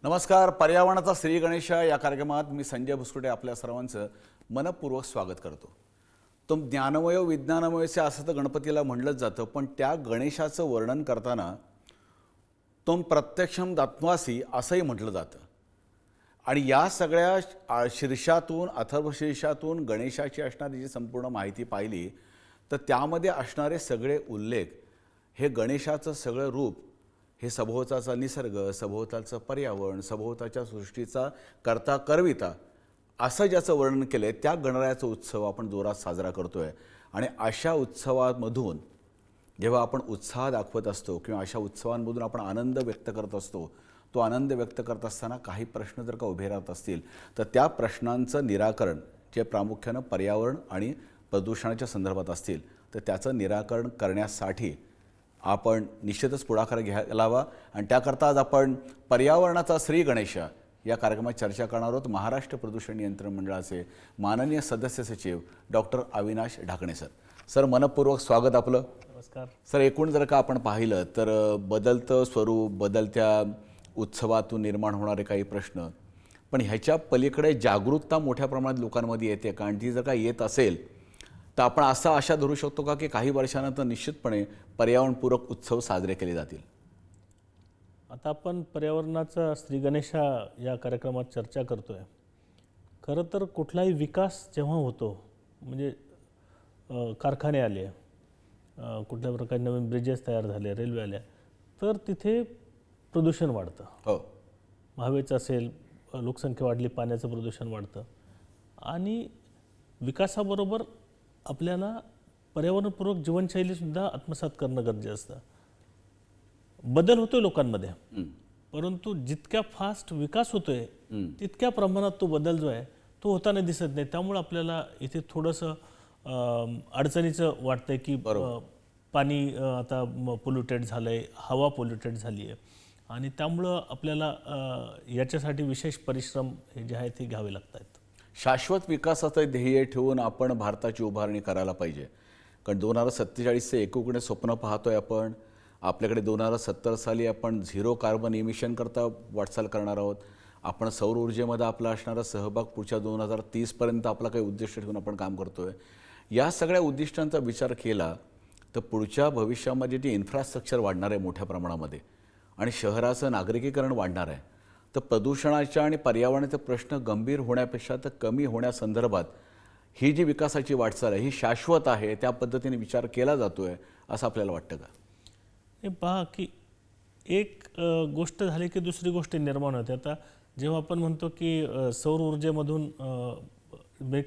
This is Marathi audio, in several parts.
नमस्कार. पर्यावरणाचा श्री गणेश या कार्यक्रमात मी संजय भुसकुटे आपल्या सर्वांचं मनपूर्वक स्वागत करतो. तुम ज्ञानमय विज्ञानमयसे असं तर गणपतीला म्हणलंच जातं, पण त्या गणेशाचं वर्णन करताना तुम प्रत्यक्षम तत्त्वासी असंही म्हटलं जातं. आणि या सगळ्या शीर्षातून अथर्वशीर्षातून गणेशाची असणारी जी संपूर्ण माहिती पाहिली तर त्यामध्ये असणारे सगळे उल्लेख हे गणेशाचं सगळं रूप हे सभोवताचा निसर्ग, सभोवताचं पर्यावरण, सभोवताच्या सृष्टीचा करता करविता असं ज्याचं वर्णन केलं आहे त्या गणरायाचा उत्सव आपण जोरात साजरा करतो आहे. आणि अशा उत्सवामधून जेव्हा आपण उत्साह दाखवत असतो किंवा अशा उत्सवांमधून आपण आनंद व्यक्त करत असतो, तो आनंद व्यक्त करत असताना काही प्रश्न जर का उभे राहत असतील तर त्या प्रश्नांचं निराकरण जे प्रामुख्यानं पर्यावरण आणि प्रदूषणाच्या संदर्भात असतील तर त्याचं निराकरण करण्यासाठी आपण निश्चितच पुढाकार घ्यायला हवा. आणि त्याकरता आज आपण पर्यावरणाचा श्री गणेश या कार्यक्रमात चर्चा करणार आहोत. महाराष्ट्र प्रदूषण नियंत्रण मंडळाचे माननीय सदस्य सचिव doctor Avinash Dhakane sir. Sir, मनपूर्वक स्वागत आपलं. नमस्कार सर. एकूण जर का आपण पाहिलं तर बदलतं स्वरूप, बदलत्या उत्सवातून निर्माण होणारे काही प्रश्न, पण ह्याच्या पलीकडे जागरूकता मोठ्या प्रमाणात लोकांमध्ये येते का? आणि ती जर का येत असेल तर आपण असा आशा धरू शकतो का की काही वर्षानंतर निश्चितपणे पर्यावरणपूरक उत्सव साजरे केले जातील? आता आपण पर्यावरणाचा श्री गणेशा या कार्यक्रमात चर्चा करतोय. खरं तर कुठलाही विकास जेव्हा होतो म्हणजे कारखाने आले, कुठल्या प्रकारे नवीन ब्रिजेस तयार झाले, रेल्वे आल्या, तर तिथे प्रदूषण वाढतं. हो, हवेचं असेल, लोकसंख्या वाढली, पाण्याचं प्रदूषण वाढतं. आणि विकासाबरोबर आपल्याला पर्यावरणपूरक जीवनशैलीसुद्धा आत्मसात करणं गरजेचं असतं. बदल होतोय लोकांमध्ये, परंतु जितक्या फास्ट विकास होतोय तितक्या प्रमाणात तो बदल जो आहे तो होताना दिसत नाही. त्यामुळे आपल्याला इथे थोडंसं अडचणीचं वाटतंय की पाणी आता पोल्युटेड झालं आहे, हवा पोल्युटेड झाली आहे, आणि त्यामुळं आपल्याला याच्यासाठी विशेष परिश्रम हे जे आहेत ते घ्यावे लागत आहेत. शाश्वत विकासाचं ध्येय ठेवून आपण भारताची उभारणी करायला पाहिजे. कारण 2047चं एकीकडे स्वप्न पाहतोय आपण. आपल्याकडे 2070 साली आपण झिरो कार्बन इमिशन करता वाटचाल करणार आहोत. आपण सौर ऊर्जेमध्ये आपला असणारा सहभाग पुढच्या 2030पर्यंत आपला काही उद्दिष्ट ठेवून आपण काम करतोय. या सगळ्या उद्दिष्टांचा विचार केला तर पुढच्या भविष्यामध्ये जे इन्फ्रास्ट्रक्चर वाढणार आहे मोठ्या प्रमाणामध्ये आणि शहराचं नागरिकीकरण वाढणार आहे, तर प्रदूषणाच्या आणि पर्यावरणाचे प्रश्न गंभीर होण्यापेक्षा तर कमी होण्यासंदर्भात ही जी विकासाची वाटचाल आहे ही शाश्वत आहे, त्या पद्धतीने विचार केला जातोय असं आपल्याला वाटतं का? हे पहा की एक गोष्ट झाली की दुसरी गोष्ट निर्माण होते. आता जेव्हा आपण म्हणतो की सौर ऊर्जेमधून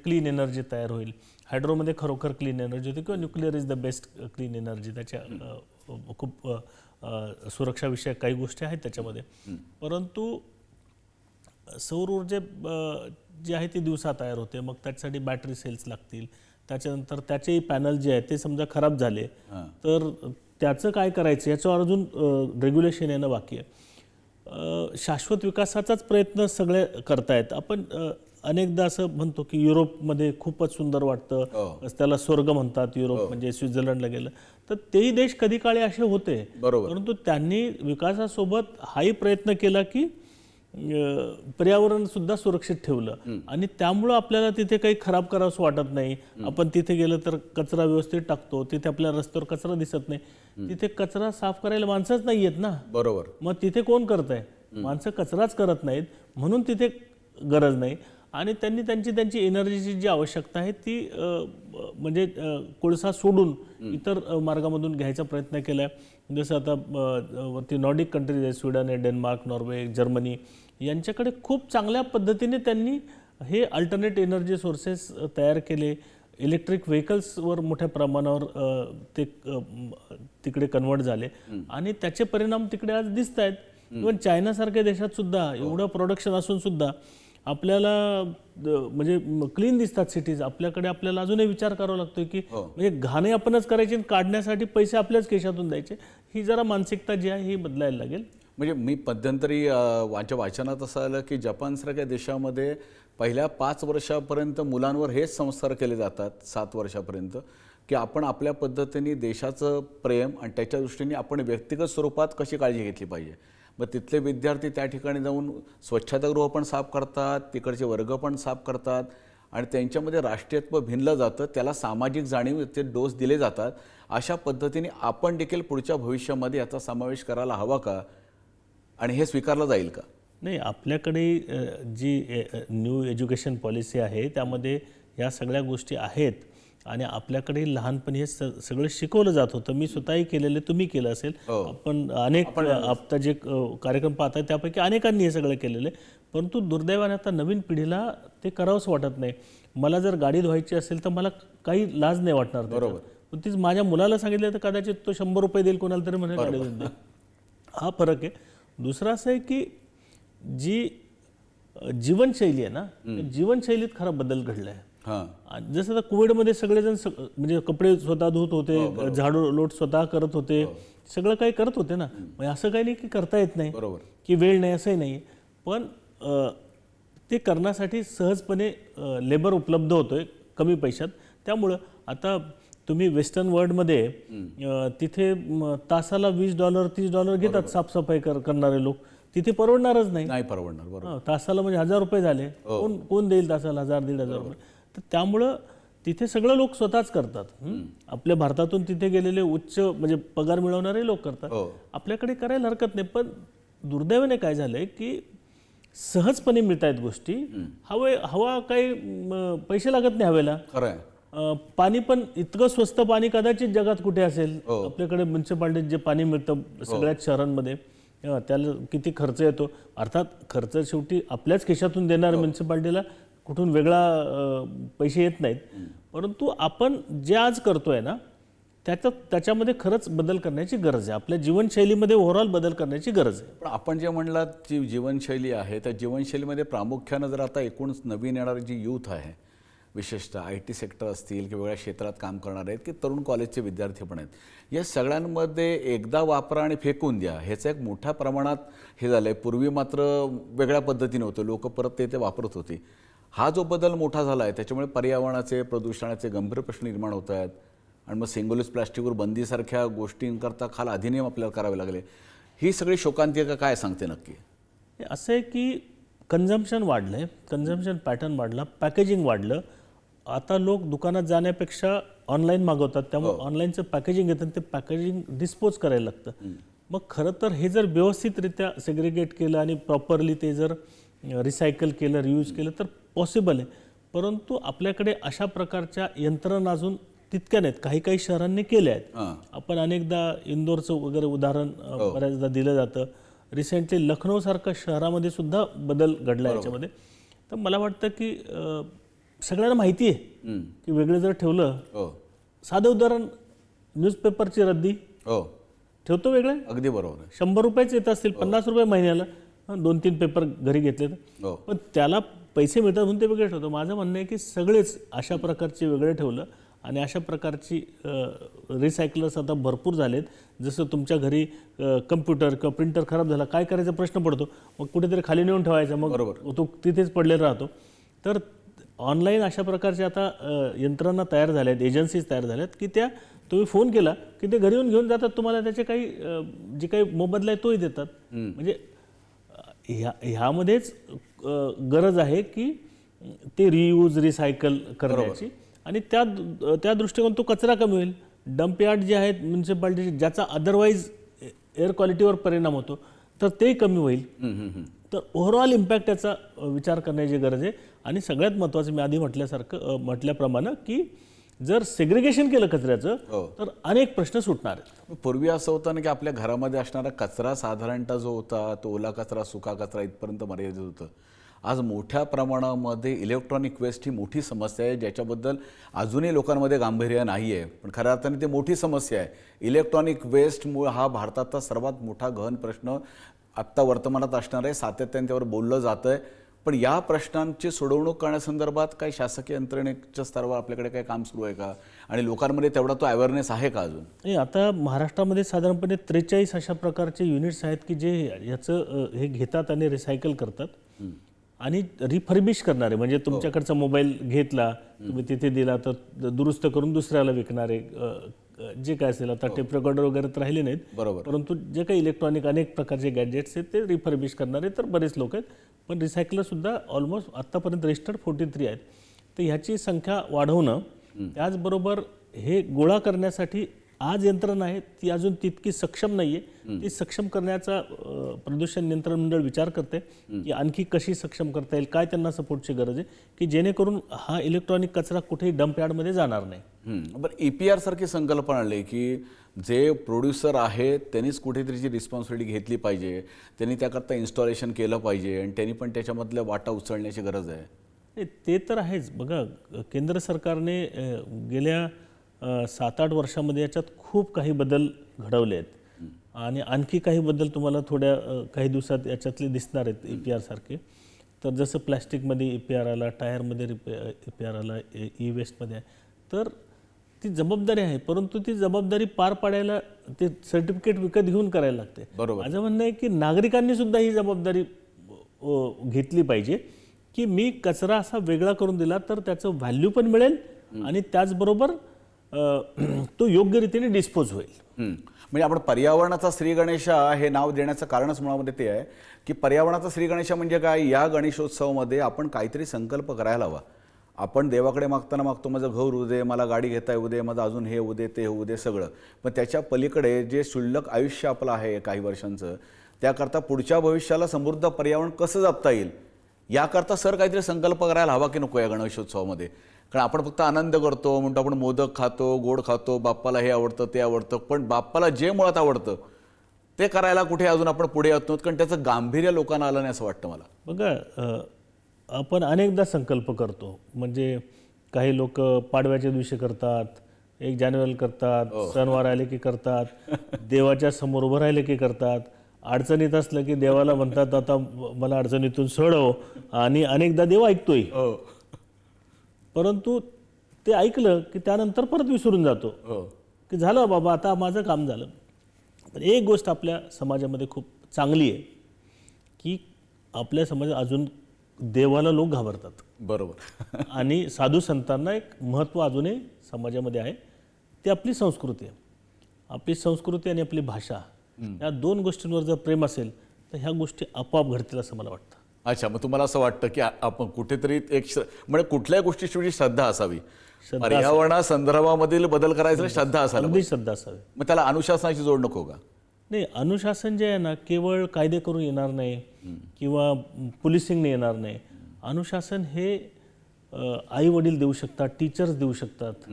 क्लीन एनर्जी तयार होईल, हायड्रोमध्ये खरोखर क्लीन एनर्जी होते किंवा nuclear is the best clean energy, त्याच्या खूप सुरक्षाविषयक काही गोष्टी आहेत त्याच्यामध्ये. परंतु सौर ऊर्जे जी आहे ती दिवसा तयार होते, मग त्याच्यासाठी बॅटरी सेल्स लागतील, त्याच्यानंतर त्याचे पॅनल जे आहेत ते समजा खराब झाले तर त्याचं काय करायचं याच्यावर अजून रेग्युलेशन येणं बाकी आहे. शाश्वत विकासाचाच प्रयत्न सगळे करतायत. आपण अनेकदा असं म्हणतो की युरोपमध्ये खूपच सुंदर वाटतं, त्याला स्वर्ग म्हणतात युरोप, म्हणजे स्वित्झर्लंडला गेलं तर तेही देश कधी काळी असे होते, परंतु त्यांनी विकासासोबत हाही प्रयत्न केला की पर्यावरण सुद्धा सुरक्षित ठेवलं. आणि त्यामुळं आपल्याला तिथे काही खराब करावंसं वाटत नाही. आपण तिथे गेलं तर कचरा व्यवस्थित टाकतो, तिथे आपल्या रस्त्यावर कचरा दिसत नाही. तिथे कचरा साफ करायला माणसंच नाही आहेत ना. बरोबर. मग तिथे कोण करत आहे? माणसं कचराच करत नाहीत, म्हणून तिथे गरज नाही. आणि त्यांनी त्यांची एनर्जीची जी आवश्यकता आहे ती म्हणजे कोळसा सोडून इतर मार्गामधून घ्यायचा प्रयत्न केला आहे. जसं आता वरती नॉर्डिक कंट्रीज आहे, स्वीडन आहे, डेन्मार्क, नॉर्वे, जर्मनी, यांच्याकडे खूप चांगल्या पद्धतीने त्यांनी हे अल्टरनेट एनर्जी सोर्सेस तयार केले. इलेक्ट्रिक व्हेकल्सवर मोठ्या प्रमाणावर ते तिकडे कन्वर्ट झाले आणि त्याचे परिणाम तिकडे आज दिसत आहेत. इव्हन चायनासारख्या देशात सुद्धा एवढं प्रोडक्शन असून सुद्धा आपल्याला म्हणजे क्लीन दिसतात सिटीज. आपल्याला अजूनही विचार करावा लागतोय की म्हणजे घाणे आपणच करायचे, काढण्यासाठी पैसे आपल्याच केशातून द्यायचे. ही जरा मानसिकता जी आहे ही बदलायला लागेल. म्हणजे मी मध्यंतरी वाचनात असं आलं की जपानसारख्या देशामध्ये पहिल्या 5 वर्षापर्यंत मुलांवर हेच संस्कार केले जातात, 7 वर्षापर्यंत, की आपण आपल्या पद्धतीने देशाचं प्रेम आणि त्याच्या दृष्टीने आपण व्यक्तिगत स्वरूपात कशी काळजी घेतली पाहिजे. मग तिथले विद्यार्थी त्या ठिकाणी जाऊन स्वच्छतागृह पण साफ करतात, तिकडचे वर्ग पण साफ करतात आणि त्यांच्यामध्ये राष्ट्रीयत्व भिनलं जातं, त्याला सामाजिक जाणीवेचे डोस दिले जातात. अशा पद्धतीने आपण देखील पुढच्या भविष्यामध्ये याचा समावेश करायला हवा का आणि हे स्वीकारलं जाईल का? नाही, आपल्याकडे जी न्यू एज्युकेशन पॉलिसी आहे त्यामध्ये या सगळ्या गोष्टी आहेत आणि आपल्याकडे लहानपणी हे सगळं शिकवलं जात होतं. मी स्वतःही केलेलं, तुम्ही केलं असेल, आपण अनेक आता जे कार्यक्रम पाहताय त्यापैकी अनेकांनी हे सगळं केलेलं आहे. परंतु दुर्दैवाने आता नवीन पिढीला ते करावंच वाटत नाही. मला जर गाडी धुवायची असेल तर मला काही लाज नाही वाटणार. बरोबर. पण तीच माझ्या मुलाला सांगितलं तर कदाचित तो 100 रुपये देईल कोणाला तरी म्हणे गाडी धुवून दे. हा फरक आहे. दुसरा असं आहे की जी जीवनशैली आहे ना, त्या जीवनशैलीत खरा बदल घडला आहे. जसं आता कोविडमध्ये सगळेजण म्हणजे कपडे स्वतः धुत होते, झाडू लोट स्वतः करत होते, सगळं काही करत होते ना. म्हणजे असं काही नाही की करता येत नाही, बरोबर, की वेळ नाही, असंही नाही. पण ते करण्यासाठी सहजपणे लेबर उपलब्ध होतोय कमी पैशात. त्यामुळं आता तुम्ही वेस्टर्न वर्ल्डमध्ये तिथे तासाला $20 $30 घेतात साफसफाई करणारे लोक. तिथे परवडणारच नाही परवडणार. बरोबर. तासाला म्हणजे $1000 झाले. कोण देईल तासाला $1000-1500 रुपये? तर त्यामुळं तिथे सगळं लोक स्वतःच करतात. आपल्या भारतातून तिथे गेलेले उच्च म्हणजे पगार मिळवणारे लोक करतात. आपल्याकडे करायला हरकत नाही. पण दुर्दैवाने काय झालंय की सहजपणे मिळत आहेत गोष्टी. हवा काही पैसे लागत नाही हवेला. खरं आहे. पाणी पण इतकं स्वस्त पाणी कदाचित जगात कुठे असेल. आपल्याकडे म्युन्सिपाल्टीत जे पाणी मिळतं सगळ्याच शहरांमध्ये, त्याला किती खर्च येतो. अर्थात खर्च शेवटी आपल्याच खिशातून देणार म्युन्सिपाल्टीला, कुठून वेगळा पैसे येत नाहीत. परंतु आपण जे आज करतोय ना त्याच्यामध्ये खरंच बदल करण्याची गरज आहे. आपल्या जीवनशैलीमध्ये ओव्हरऑल बदल करण्याची गरज आहे. पण आपण जे म्हणलात जी जीवनशैली आहे त्या जीवनशैलीमध्ये प्रामुख्यानं जर आता एकूण नवीन येणारी जी यूथ आहे, विशेषतः IT सेक्टर असतील किंवा वेगळ्या क्षेत्रात काम करणारे आहेत की तरुण कॉलेजचे विद्यार्थी पण आहेत, या सगळ्यांमध्ये एकदा वापरा आणि फेकून द्या ह्याचं एक मोठ्या प्रमाणात हे झालं आहे. पूर्वी मात्र वेगळ्या पद्धतीने होतं, लोक परत ते वापरत होते. हा जो बदल मोठा झाला आहे त्याच्यामुळे पर्यावरणाचे प्रदूषणाचे गंभीर प्रश्न निर्माण होत आहेत आणि मग सिंगल यूज प्लास्टिकवर बंदीसारख्या गोष्टींकरता खाल अधिनियम आपल्याला करावे लागले. ही सगळी शोकांतिका काय सांगते नक्की? असं आहे की कन्झम्पशन वाढलं आहे, कन्झम्पशन पॅटर्न वाढला, पॅकेजिंग वाढलं. आता लोक दुकानात जाण्यापेक्षा ऑनलाईन मागवतात. त्यामुळे ऑनलाईनचं पॅकेजिंग येतं, ते पॅकेजिंग डिस्पोज करायला लागतं. मग खरं तर हे जर व्यवस्थितरित्या सेग्रिगेट केलं आणि प्रॉपरली ते जर रिसायकल केलं, रियूज केलं तर पॉसिबल आहे. परंतु आपल्याकडे अशा प्रकारच्या यंत्रणा अजून तितक्या नाहीत. काही शहरांनी केल्या आहेत. आपण अनेकदा इंदोरचं वगैरे उदाहरण बऱ्याचदा दिलं जातं. रिसेंटली लखनौसारख्या शहरामध्ये सुद्धा बदल घडला याच्यामध्ये. तर मला वाटतं की सगळ्यांना माहिती आहे की वेगळं जर ठेवलं, साधं उदाहरण न्यूजपेपरची रद्दी ठेवतो वेगळे, अगदी बरोबर. 100 रुपयेच येत असतील, 50 रुपये महिन्याला, 2-3 पेपर घरी घेतले तर, पण त्याला पैसे मिळतात म्हणून ते वेगळे ठेवतो. माझं म्हणणं आहे की सगळेच अशा प्रकारचे वेगळे ठेवलं आणि अशा प्रकारची रिसायकलर्स आता भरपूर झालेत. जसं तुमच्या घरी कम्प्युटर किंवा प्रिंटर खराब झाला, काय करायचा प्रश्न पडतो, मग कुठेतरी खाली नेऊन ठेवायचा, मग तो तिथेच पडलेला राहतो. तर ऑनलाईन अशा प्रकारच्या आता यंत्रणा तयार झाल्या आहेत, एजन्सीज तयार झाल्यात की त्या तुम्ही फोन केला की ते घरी येऊन घेऊन जातात, तुम्हाला त्याचे काही जे काही मोबदला आहे तोही देतात. म्हणजे ह्यामध्येच गरज आहे की ते रियूज रिसायकल करण्याची आणि त्या दृष्टिकोन तो कचरा कमी होईल. डंप यार्ड जे आहेत म्युन्सिपाल्टीचे, ज्याचा अदरवाईज एअर क्वालिटीवर परिणाम होतो, तर ते कमी होईल. तर ओव्हरऑल इम्पॅक्ट याचा विचार करण्याची गरज आहे. आणि सगळ्यात महत्त्वाचं मी आधी म्हटल्याप्रमाणे की जर सेग्रिगेशन केलं कचऱ्याचं तर अनेक प्रश्न सुटणार आहेत. पूर्वी असं होतं ना की आपल्या घरामध्ये असणारा कचरा साधारणतः जो होता तो ओला कचरा, सुका कचरा इथपर्यंत मर्यादित होतं. आज मोठ्या प्रमाणामध्ये इलेक्ट्रॉनिक वेस्ट ही मोठी समस्या आहे, ज्याच्याबद्दल अजूनही लोकांमध्ये गांभीर्य नाही आहे, पण खऱ्या अर्थाने ते मोठी समस्या आहे. इलेक्ट्रॉनिक वेस्टमुळे हा भारताचा सर्वात मोठा गहन प्रश्न आत्ता वर्तमानात असणार आहे. सातत्याने त्यावर बोललं जातं आहे. पण या प्रश्नांची सोडवणूक करण्यासंदर्भात काही शासकीय यंत्रणेच्या स्तरावर आपल्याकडे काही काम सुरू आहे का आणि लोकांमध्ये तेवढा तो अवेअरनेस आहे का अजून? नाही, आता महाराष्ट्रामध्ये साधारणपणे 43 अशा प्रकारचे युनिट्स आहेत की जे याचं हे घेतात आणि रिसायकल करतात आणि रिफर्बिश करणारे, म्हणजे तुमच्याकडचा मोबाईल घेतला, तुम्ही तिथे दिला तर दुरुस्त करून दुसऱ्याला विकणारे जे काय असेल आता टेप रेकॉर्डर वगैरे तर राहिले नाहीत, बरोबर. परंतु जे काही इलेक्ट्रॉनिक अनेक प्रकारचे गॅजेट्स आहेत ते रिफर्बिश करणारे तर बरेच लोक आहेत, पण रिसायकलरसुद्धा ऑलमोस्ट आत्तापर्यंत रजिस्टर्ड 43 आहेत. तर ह्याची संख्या वाढवणं, त्याचबरोबर हे गोळा करण्यासाठी आज यंत्रणा आहे ती अजून तितकी सक्षम नाही आहे. ती सक्षम करण्याचा प्रदूषण नियंत्रण मंडळ विचार करते की आणखी कशी सक्षम करता येईल, काय त्यांना सपोर्टची गरज आहे की जेणेकरून हा इलेक्ट्रॉनिक कचरा कुठेही डंप यार्डमध्ये जाणार नाही. बरं, EPR सारखी संकल्पना आली की जे प्रोड्युसर आहेत त्यांनीच कुठेतरीची रिस्पॉन्सिबिलिटी घेतली पाहिजे, त्यांनी त्याकरता इन्स्टॉलेशन केलं पाहिजे आणि त्यांनी पण त्याच्यामधल्या वाटा उचलण्याची गरज आहे. नाही, ते तर आहेच. बघा, केंद्र सरकारने गेल्या 7-8 वर्षामध्ये याच्यात खूप काही बदल घडवले आहेत आणि आणखी काही बदल तुम्हाला थोड्या काही दिवसात याच्यातले दिसणार आहेत EPR सारखे. तर जसं प्लॅस्टिकमध्ये EPR आला, टायरमध्ये EPR आला, ई-वेस्टमध्ये आहे, तर ती जबाबदारी आहे, परंतु ती जबाबदारी पार पाडायला ते सर्टिफिकेट विकत घेऊन करायला लागते. बरोबर. माझं म्हणणं आहे की नागरिकांनी सुद्धा ही जबाबदारी घेतली पाहिजे की मी कचरा असा वेगळा करून दिला तर त्याचं व्हॅल्यू पण मिळेल आणि त्याचबरोबर तो योग्य रीतीने डिस्पोज होईल. म्हणजे आपण पर्यावरणाचा श्री गणेशा हे नाव देण्याचं कारणच मुळामध्ये ते आहे की पर्यावरणाचा श्री गणेशा म्हणजे काय, या गणेशोत्सवामध्ये आपण काहीतरी संकल्प करायला हवा. आपण देवाकडे मागताना मागतो माझं घर होऊ दे, मला गाडी घेता येऊ दे, माझं अजून हे होऊ दे, ते होऊ दे सगळं, पण त्याच्या पलीकडे जे क्षुल्लक आयुष्य आपलं आहे काही वर्षांचं, त्याकरता पुढच्या भविष्याला समृद्ध पर्यावरण कसं जपता येईल याकरता सर काहीतरी संकल्प करायला हवा की नको या गणेशोत्सवामध्ये. कारण आपण फक्त आनंद करतो, म्हणतो आपण मोदक खातो, गोड खातो, बाप्पाला हे आवडतं ते आवडतं, पण बाप्पाला जे मुळात आवडतं ते करायला कुठे अजून आपण पुढे येत नव्हतं, कारण त्याचं गांभीर्य लोकांना आलं नाही असं वाटतं मला. बघा, आपण अनेकदा संकल्प करतो, म्हणजे काही लोक पाडव्याच्या दिवशी करतात, 1 जानेवारीला करतात, सणवार आले की करतात, देवाच्या समोर उभं राहिले की करतात, अडचणीत असलं की देवाला म्हणतात आता मला अडचणीतून सोडव, आणि अनेकदा देव ऐकतोय, परंतु ते ऐकलं की त्यानंतर परत विसरून जातो की झालं बाबा आता माझं काम झालं. पण एक गोष्ट आपल्या समाजामध्ये खूप चांगली आहे की आपल्या समाजात अजून देवाला लोक घाबरतात. बरोबर. आणि साधू संतांना एक महत्त्व अजूनही समाजामध्ये आहे, ती आपली संस्कृती आहे. आपली संस्कृती आणि आपली भाषा या 2 गोष्टींवर जर प्रेम असेल तर ह्या गोष्टी आपोआप घडतील असं मला वाटतं. अच्छा, मग तुम्हाला असं वाटतं की आपण कुठेतरी एक म्हणजे कुठल्याही गोष्टीची श्रद्धा असावी, पर्यावरणा संदर्भामधील बदल करायचं श्रद्धा असावी, अगदी श्रद्धा असावी. मग त्याला अनुशासनाची जोड नको का? नाही, अनुशासन जे आहे ना केवळ कायदे करून येणार नाही किंवा पोलिसिंगने येणार नाही. अनुशासन हे आई वडील देऊ शकतात, टीचर्स देऊ शकतात.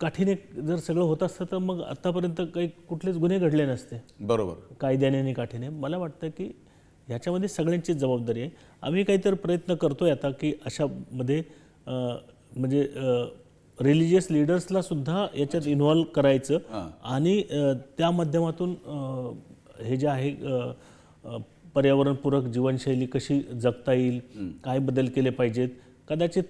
काठीने जर सगळं होत असतं तर मग आतापर्यंत काही कुठलेच गुन्हे घडले नसते. बरोबर. कायद्याने आणि काठीने. मला वाटतं की ह्याच्यामध्ये सगळ्यांचीच जबाबदारी आहे. आम्ही काहीतरी प्रयत्न करतोय आता की अशामध्ये म्हणजे रिलिजियस लीडर्सला सुद्धा याच्यात इन्व्हॉल्व करायचं आणि त्या माध्यमातून हे जे आहे पर्यावरणपूरक जीवनशैली कशी जगता येईल, काय बदल केले पाहिजेत, कदाचित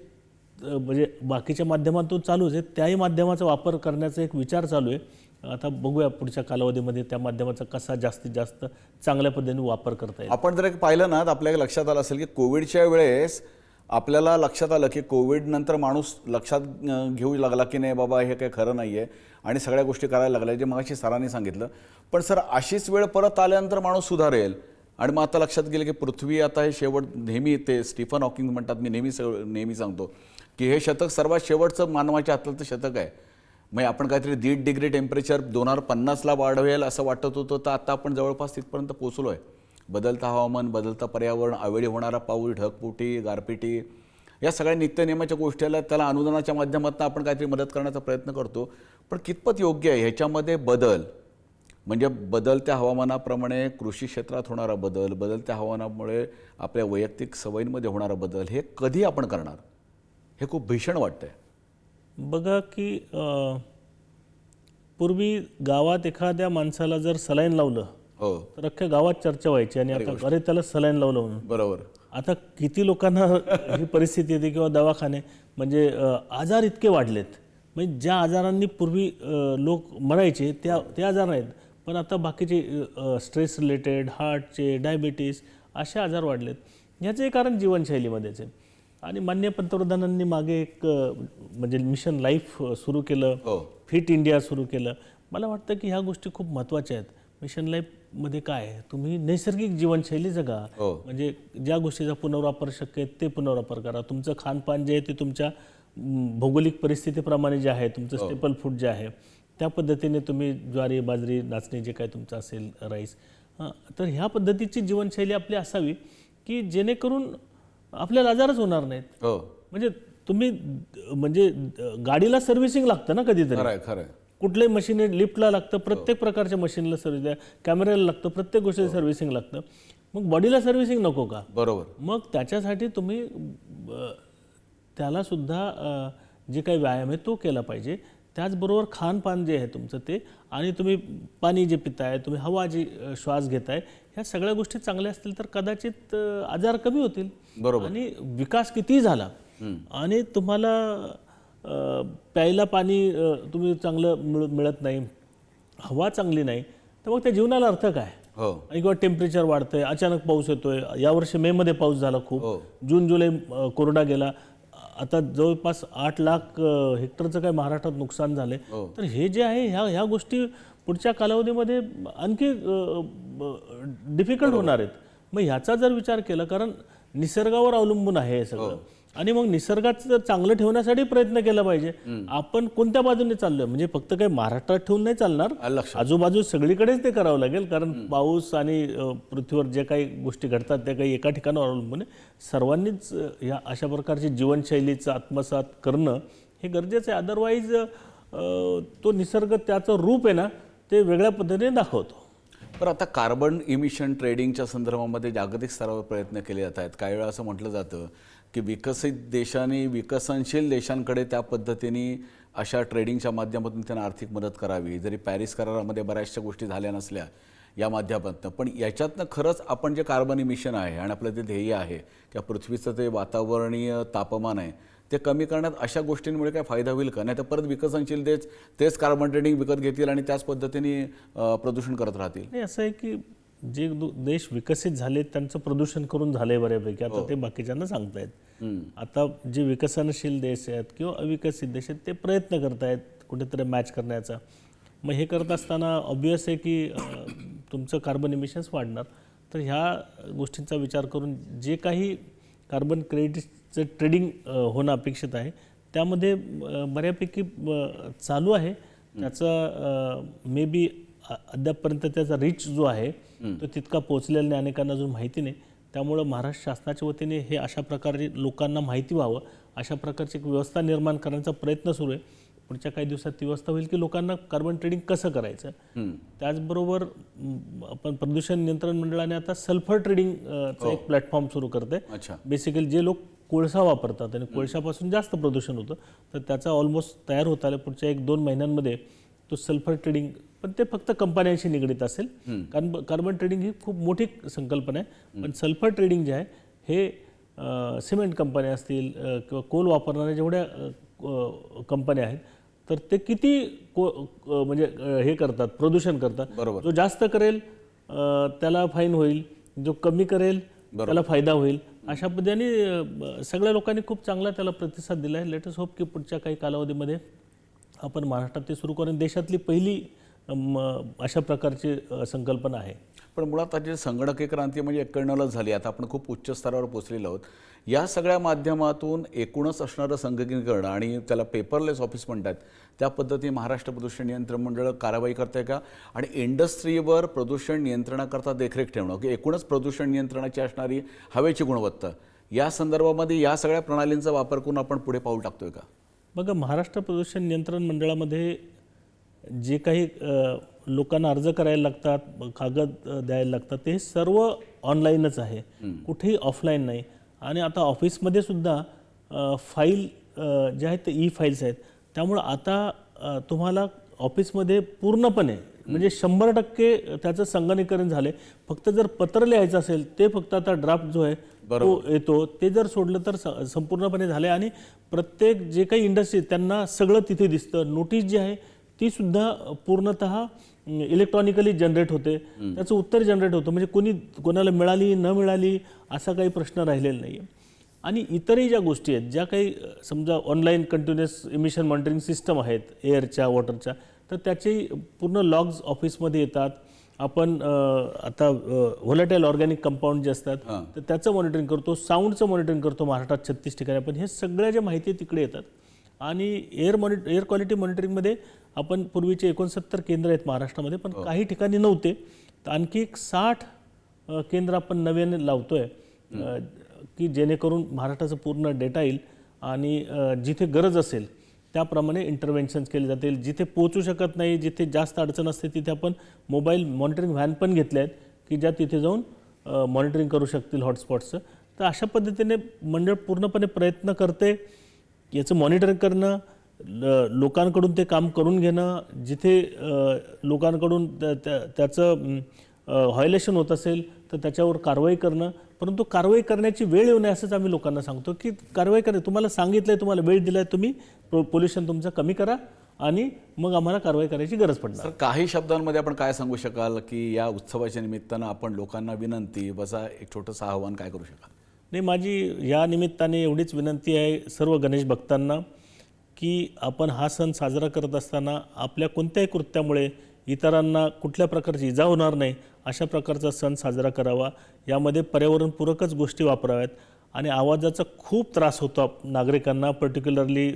म्हणजे बाकीच्या माध्यमातून चालूच आहे, त्याही माध्यमाचा वापर करण्याचा एक विचार चालू आहे. आता बघूया पुढच्या कालावधीमध्ये त्या माध्यमाचा कसा जास्तीत जास्त चांगल्या पद्धतीने वापर करता येईल. आपण जर एक पाहिलं ना तर आपल्याला लक्षात आलं असेल की कोविडच्या वेळेस आपल्याला लक्षात आलं की कोविड नंतर माणूस लक्षात घेऊ लागला की नाही बाबा हे काही खरं नाही आहे आणि सगळ्या गोष्टी करायला लागल्या, जे मगाशी सरांनी सांगितलं. पण सर अशीच वेळ परत आल्यानंतर माणूस सुधारेल आणि मग आता लक्षात गेलं की पृथ्वी आता हे शेवट, नेहमी ते स्टीफन हॉकिंग म्हणतात, मी नेहमी सांगतो की हे शतक सर्वात शेवटचं मानवाच्या हातातलं शतक आहे. मग आपण काहीतरी 1.5 डिग्री टेम्परेचर 2050ला वाढवेल असं वाटत होतं, तर आता आपण जवळपास तिथपर्यंत पोहोचलो आहे. बदलतं हवामान, बदलतं पर्यावरण, अवेळी होणारा पाऊस, ढगफुटी, गारपिटी, या सगळ्या नित्यनेमाच्या गोष्टीला त्याला अनुदानाच्या माध्यमातून आपण काहीतरी मदत करण्याचा प्रयत्न करतो. पण कितपत योग्य आहे ह्याच्यामध्ये बदल, म्हणजे बदलत्या हवामानाप्रमाणे कृषी क्षेत्रात होणारा बदल, बदलत्या हवामानामुळे आपल्या वैयक्तिक सवयींमध्ये होणारा बदल, हे कधी आपण करणार, हे खूप भीषण वाटतंय. बघा की पूर्वी गावात एखाद्या माणसाला जर सलाईन लावलं तर अख्ख्या गावात चर्चा व्हायची आणि आता अरे त्याला सलाईन लावलं म्हणून. बरोबर. आता किती लोकांना ही परिस्थिती येते किंवा दवाखाने, म्हणजे आजार इतके वाढलेत, म्हणजे ज्या आजारांनी पूर्वी लोक मरायचे ते आजार नाहीत, पण आता बाकीचे स्ट्रेस रिलेटेड, हार्टचे, डायबिटीस असे आजार वाढलेत. ह्याचे कारण जीवनशैलीमध्येच आहे. आणि माननीय पंतप्रधानांनी मागे एक म्हणजे मिशन लाईफ सुरू केलं, हो. फिट इंडिया सुरू केलं. मला वाटतं की ह्या गोष्टी खूप महत्त्वाच्या आहेत. मिशन लाईफमध्ये काय आहे, तुम्ही नैसर्गिक जीवनशैली जगा. हो. म्हणजे ज्या गोष्टीचा पुनर्वापर शक्य आहे ते पुनर्वापर करा. तुमचं खानपान जे आहे ते तुमच्या भौगोलिक परिस्थितीप्रमाणे जे आहे, तुमचं स्टेपल फूड जे आहे त्या पद्धतीने तुम्ही ज्वारी, बाजरी, नाचणी जे काय तुमचं असेल, राईस, तर ह्या पद्धतीची जीवनशैली आपली असावी की जेणेकरून आपल्याला आजारच होणार नाहीत. हो, म्हणजे तुम्ही म्हणजे गाडीला सर्व्हिसिंग लागतं ना कधीतरी. खरं आहे, खरं आहे. कुठल्याही मशीन लिफ्टला लागतं, प्रत्येक प्रकारच्या मशीनला सर्व्हिस द्या, कॅमेऱ्याला लागतं, प्रत्येक गोष्टीला सर्व्हिसिंग लागतं. मग बॉडीला सर्व्हिसिंग नको का? बरोबर. मग त्याच्यासाठी तुम्ही त्याला सुद्धा जे काही व्यायाम आहे तो केला पाहिजे. त्याचबरोबर खानपान जे आहे तुमचं ते, आणि तुम्ही पाणी जे पिताय, तुम्ही हवा जी श्वास घेताय, ह्या सगळ्या गोष्टी चांगल्या असतील तर कदाचित आजार कमी होतील. बरोबर. आणि विकास कितीही झाला आणि तुम्हाला प्यायला पाणी तुम्ही चांगलं मिळत नाही, हवा चांगली नाही, तर मग त्या जीवनाला अर्थ काय? हो, आणि किंवा टेम्परेचर वाढतंय, अचानक पाऊस येतोय. यावर्षी मेमध्ये पाऊस झाला खूप, हो. जून जुलै कोरडा गेला. आता जवळपास 8 लाख हेक्टरचं काय महाराष्ट्रात नुकसान झाले. तर हे जे आहे ह्या गोष्टी पुढच्या कालावधीमध्ये आणखी डिफिकल्ट होणार आहेत. मग ह्याचा जर विचार केला, कारण निसर्गावर अवलंबून आहे हे सगळं, आणि मग निसर्गाचं जर चांगलं ठेवण्यासाठी प्रयत्न केला पाहिजे. आपण कोणत्या बाजूने चाललोय, म्हणजे फक्त काही महाराष्ट्रात ठेवून नाही चालणार, लक्षात. आजूबाजू सगळीकडेच ते करावं लागेल. कारण पाऊस आणि पृथ्वीवर जे काही गोष्टी घडतात त्या काही एका ठिकाणावर अवलंबून आहे. सर्वांनीच या अशा प्रकारची जीवनशैलीचं आत्मसात करणं हे गरजेचं आहे. अदरवाईज तो निसर्ग त्याचं रूप आहे ना ते वेगळ्या पद्धतीने दाखवतो. पण आता कार्बन इमिशन ट्रेडिंगच्या संदर्भामध्ये जागतिक स्तरावर प्रयत्न केले जात आहेत. काही वेळा असं म्हटलं जातं की विकसित देशांनी विकसनशील देशांकडे त्या पद्धतीने अशा ट्रेडिंगच्या माध्यमातून त्यांना आर्थिक मदत करावी. जरी पॅरिस करारामध्ये बऱ्याचशा गोष्टी झाल्या नसल्या या माध्यमातून, पण याच्यातनं खरंच आपण जे कार्बन इमिशन आहे आणि आपलं ते ध्येय आहे किंवा पृथ्वीचं ते वातावरणीय तापमान आहे ते कमी करण्यात अशा गोष्टींमुळे काय फायदा होईल का? नाही तर परत विकसनशील देश तेच कार्बन ट्रेडिंग विकत घेतील आणि त्याच पद्धतीने प्रदूषण करत राहतील. नाही, असं आहे की जे देश विकसित झाले त्यांचं प्रदूषण करून झाले बऱ्यापैकी. आता ते बाकीच्यांना सांगतायत. आता जे विकसनशील देश आहेत किंवा अविकसित देश आहेत ते प्रयत्न करतायत कुठेतरी मॅच करण्याचा. मग हे करत असताना ऑब्वियस आहे की तुमचं कार्बन इमिशन्स वाढणार. तर ह्या गोष्टींचा विचार करून जे काही कार्बन क्रेडिट्सचं ट्रेडिंग होणं अपेक्षित आहे त्यामध्ये बऱ्यापैकी चालू आहे. त्याचा मे बी अद्यापपर्यंत त्याचा रीच जो आहे तो तितका पोचलेला नाही, अनेकांना अजून माहिती नाही. त्यामुळं महाराष्ट्र शासनाच्या वतीने हे अशा प्रकारे लोकांना माहिती व्हावं अशा प्रकारची एक व्यवस्था निर्माण करण्याचा प्रयत्न सुरू आहे. पुढच्या काही दिवसात ती व्यवस्था होईल की लोकांना कार्बन ट्रेडिंग कसं करायचं. त्याचबरोबर आपण प्रदूषण नियंत्रण मंडळाने आता सल्फर ट्रेडिंगचं एक प्लॅटफॉर्म सुरू करते. बेसिकली जे लोक कोळसा वापरतात आणि कोळशापासून जास्त प्रदूषण होतं तर त्याचा ऑलमोस्ट तयार होत आलं. पुढच्या 1-2 महिन्यांमध्ये तो सल्फर ट्रेडिंग, पण ते फक्त कंपन्यांशी निगडीत असेल. कारण कार्बन ट्रेडिंग ही खूप मोठी संकल्पना आहे. पण सल्फर ट्रेडिंग जे आहे हे सिमेंट कंपन्या असतील किंवा कोल वापरणाऱ्या जेवढ्या कंपन्या आहेत तर ते किती म्हणजे हे करतात, प्रदूषण करतात. जो जास्त करेल त्याला फाईन होईल, जो कमी करेल त्याला फायदा होईल. अशा पद्धतीने सगळ्या लोकांनी खूप चांगला त्याला प्रतिसाद दिला आहे. लेट अस होप की पुढच्या काही कालावधीमध्ये आपण महाराष्ट्रात ते सुरू करून देशातली पहिली अशा प्रकारची संकल्पना आहे. पण मुळात आता संगणकीय क्रांती म्हणजे 91लाच झाली. आता आपण खूप उच्च स्तरावर पोहोचलेलो आहोत. या सगळ्या माध्यमातून एकूणच असणारं संगणकीकरण आणि त्याला पेपरलेस ऑफिस म्हणतात त्या पद्धतीने महाराष्ट्र प्रदूषण नियंत्रण मंडळ कारवाई करते का? आणि इंडस्ट्रीवर प्रदूषण नियंत्रणाकरता देखरेख ठेवणं की एकूणच प्रदूषण नियंत्रणाची असणारी हवेची गुणवत्ता या संदर्भामध्ये या सगळ्या प्रणालींचा वापर करून आपण पुढे पाऊल टाकतोय का? बघा, महाराष्ट्र प्रदूषण नियंत्रण मंडळामध्ये जे काही लोकांना अर्ज करायला लागतात, कागद द्यायला लागतात, ते सर्व ऑनलाईनच आहे, कुठेही ऑफलाईन नाही. आणि आता ऑफिसमध्ये सुद्धा फाईल जे आहेत ते ई फाईल्स आहेत. त्यामुळं आता तुम्हाला ऑफिसमध्ये पूर्णपणे म्हणजे 100% त्याचं संगणकीकरण झाले. फक्त जर पत्र लिहायचं असेल ते फक्त आता ड्राफ्ट जो आहे तो येतो, ते जर सोडलं तर संपूर्णपणे झाले. आणि प्रत्येक जे काही इंडस्ट्री त्यांना सगळं तिथे दिसतं. नोटीस जी आहे ती सुद्धा पूर्णतः इलेक्ट्रॉनिकली जनरेट होते, त्याचं उत्तर जनरेट होतं. म्हणजे कोणाला मिळाली न मिळाली असा काही प्रश्न राहिलेला नाही आहे. आणि इतरही ज्या गोष्टी आहेत, ज्या काही समजा online continuous emission monitoring system आहेत एअरच्या, वॉटरच्या, तर त्याचे पूर्ण लॉग्स ऑफिसमध्ये येतात. आपण आता व्होलेटाईल ऑर्गॅनिक कंपाऊंड जे असतात तर त्याचं मॉनिटरिंग करतो, साऊंडचं मॉनिटरिंग करतो महाराष्ट्रात 36 ठिकाणी. आपण हे सगळ्या ज्या माहिती आहे तिकडे येतात. आणि एअर क्वालिटी मॉनिटरिंगमध्ये आपण पूर्वीचे 69 केंद्र आहेत महाराष्ट्रामध्ये, पण काही ठिकाणी नव्हते. तर आणखी एक 60 केंद्र आपण नव्याने लावतोय की जेणेकरून महाराष्ट्राचं पूर्ण डेटा येईल आणि जिथे गरज असेल त्याप्रमाणे इंटरव्हेन्शन्स केले जातील. जिथे पोहोचू शकत नाही, जिथे जास्त अडचण असते, तिथे आपण मोबाईल मॉनिटरिंग व्हॅन पण घेतल्या आहेत की ज्या तिथे जाऊन मॉनिटरिंग करू शकतील हॉटस्पॉट्सचं. तर अशा पद्धतीने मंडळ पूर्णपणे प्रयत्न करते. याचं मॉनिटरिंग करणं, लोकांकडून ते काम करून घेणं, जिथे लोकांकडून त्याचं व्हायोलेशन होत असेल तर त्याच्यावर कारवाई करणं. परंतु कारवाई करण्याची वेळ येऊ नये असंच आम्ही लोकांना सांगतो की कारवाई करा. तुम्हाला सांगितलं आहे, तुम्हाला वेळ दिला आहे, तुम्ही पोल्युशन तुमचं कमी करा आणि मग आम्हाला कारवाई करायची गरज पडणार. सर, काही शब्दांमध्ये आपण काय सांगू शकाल की या उत्सवाच्या निमित्तानं आपण लोकांना विनंती वजा एक छोटंसं आव्हान काय करू शकाल? नाही, माझी या निमित्ताने एवढीच विनंती आहे सर्व गणेश भक्तांना की आपण हा सण साजरा करत असताना आपल्या कोणत्याही कृत्यामुळे इतरांना कुठल्या प्रकारची इजा होणार नाही अशा प्रकारचा सण साजरा करावा. यामध्ये पर्यावरणपूरकच गोष्टी वापराव्यात. आणि आवाजाचा खूप त्रास होतो नागरिकांना, पर्टिक्युलरली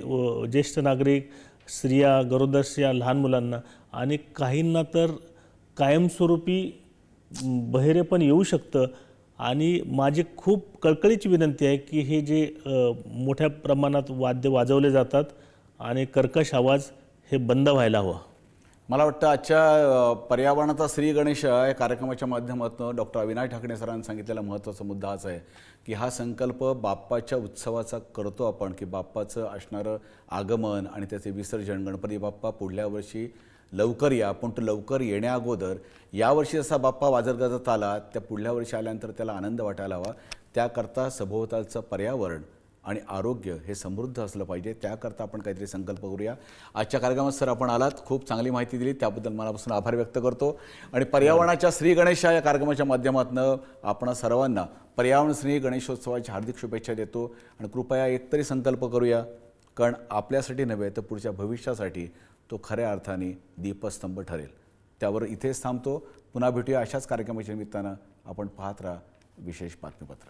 ज्येष्ठ नागरिक, स्त्रिया, गरोदर, लहान मुलांना, आणि काहींना तर कायमस्वरूपी बहिरे पण येऊ शकतं. आणि माझी खूप कळकळीची विनंती आहे की हे जे मोठ्या प्रमाणात वाद्य वाजवले जातात आणि कर्कश आवाज हे बंद व्हायला हवं. मला वाटतं आजच्या पर्यावरणाचा श्री गणेश या कार्यक्रमाच्या माध्यमातून डॉक्टर अविनाश ठाकरे सरांनी सांगितलेला महत्त्वाचा मुद्दा हाच आहे की हा संकल्प बाप्पाच्या उत्सवाचा करतो आपण की बाप्पाचं असणारं आगमन आणि त्याचे विसर्जन, गणपती बाप्पा पुढल्या वर्षी लवकर या, पण तो लवकर येण्या अगोदर यावर्षी जसा बाप्पा वाजत आला त्या पुढल्या वर्षी आल्यानंतर त्याला आनंद वाटायला हवा. त्याकरता सभोवतालचं पर्यावरण आणि आरोग्य हे समृद्ध असलं पाहिजे. त्याकरता आपण काहीतरी संकल्प करूया. आजच्या कार्यक्रमात सर आपण आलात, खूप चांगली माहिती दिली, त्याबद्दल मनापासून आभार व्यक्त करतो. आणि पर्यावरणाच्या श्री गणेश या कार्यक्रमाच्या माध्यमातून आपण सर्वांना पर्यावरण श्री गणेशोत्सवाची हार्दिक शुभेच्छा देतो. आणि कृपया एकतरी संकल्प करूया, कारण आपल्यासाठी नव्हे तर पुढच्या भविष्यासाठी तो खऱ्या अर्थाने दीपस्तंभ ठरेल. त्यावर इथेच थांबतो. पुन्हा भेटूया अशाच कार्यक्रमाच्या निमित्तानं. आपण पाहत राहा विशेष बातमीपत्र.